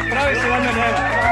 Pravi se vam ne.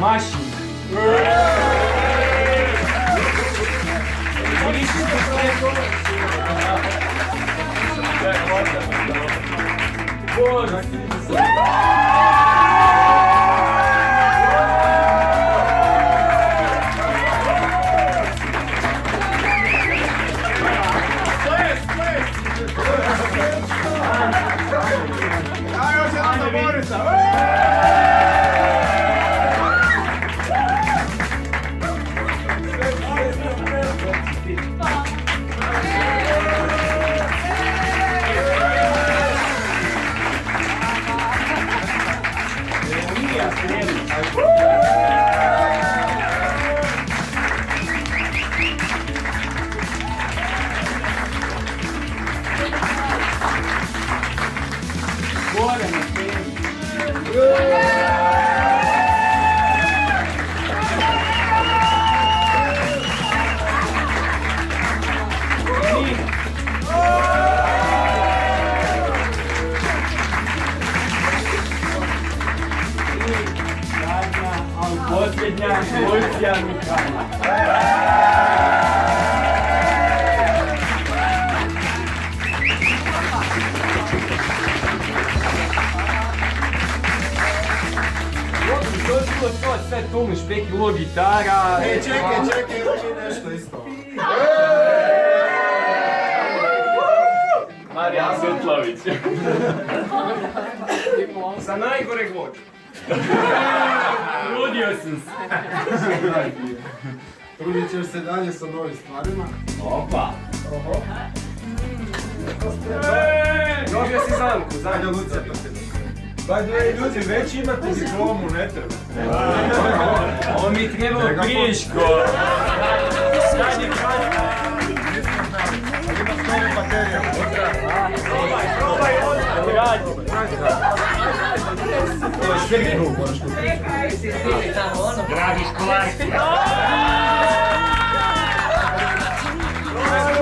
Maši. Posljednja dvojica Mihajla. To sve tumiš, peki ulo gitara. Čekaj, uči nešto isto. Marijan Sutlović. Za najgore vođe. Trudio sam se. Trudit ćeš se dalje sa novim stvarima. Opa. Dobio si zamku, Ajde, Lucija, to se By the way, ljudi, već imate diplomu, ne treba. On mi trebao kriško. Sad je kada. ima skoro baterija. Probaj odmah. Radi. Ovo je sve krug, moraš tu. Dragi školarci.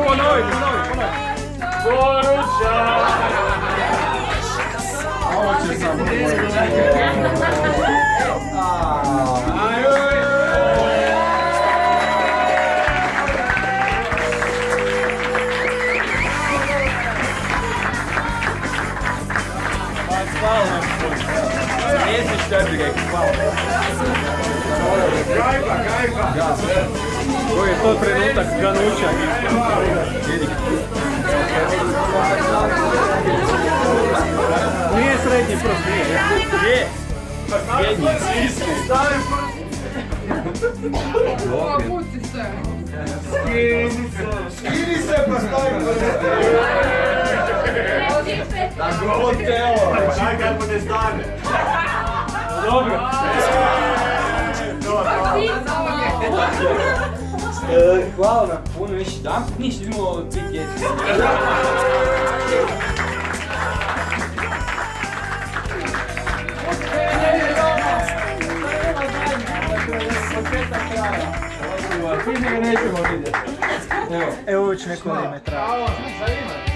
Ponovi. Poruča. Ovo će samo Jesi šta bi rekao, hvala. Gajba. Koji je to trenutak ganuća. Nije srednji prost, nije. Je. Genij. Skini se pa stavi kod Tako od telo. Kaj kad mu ne stane? Dobro. Dobro. Hvala vam puno još jedan. Ništa, idemo piti jesti. Ti ga nećemo vidjeti. Evo već neko vrijeme traje.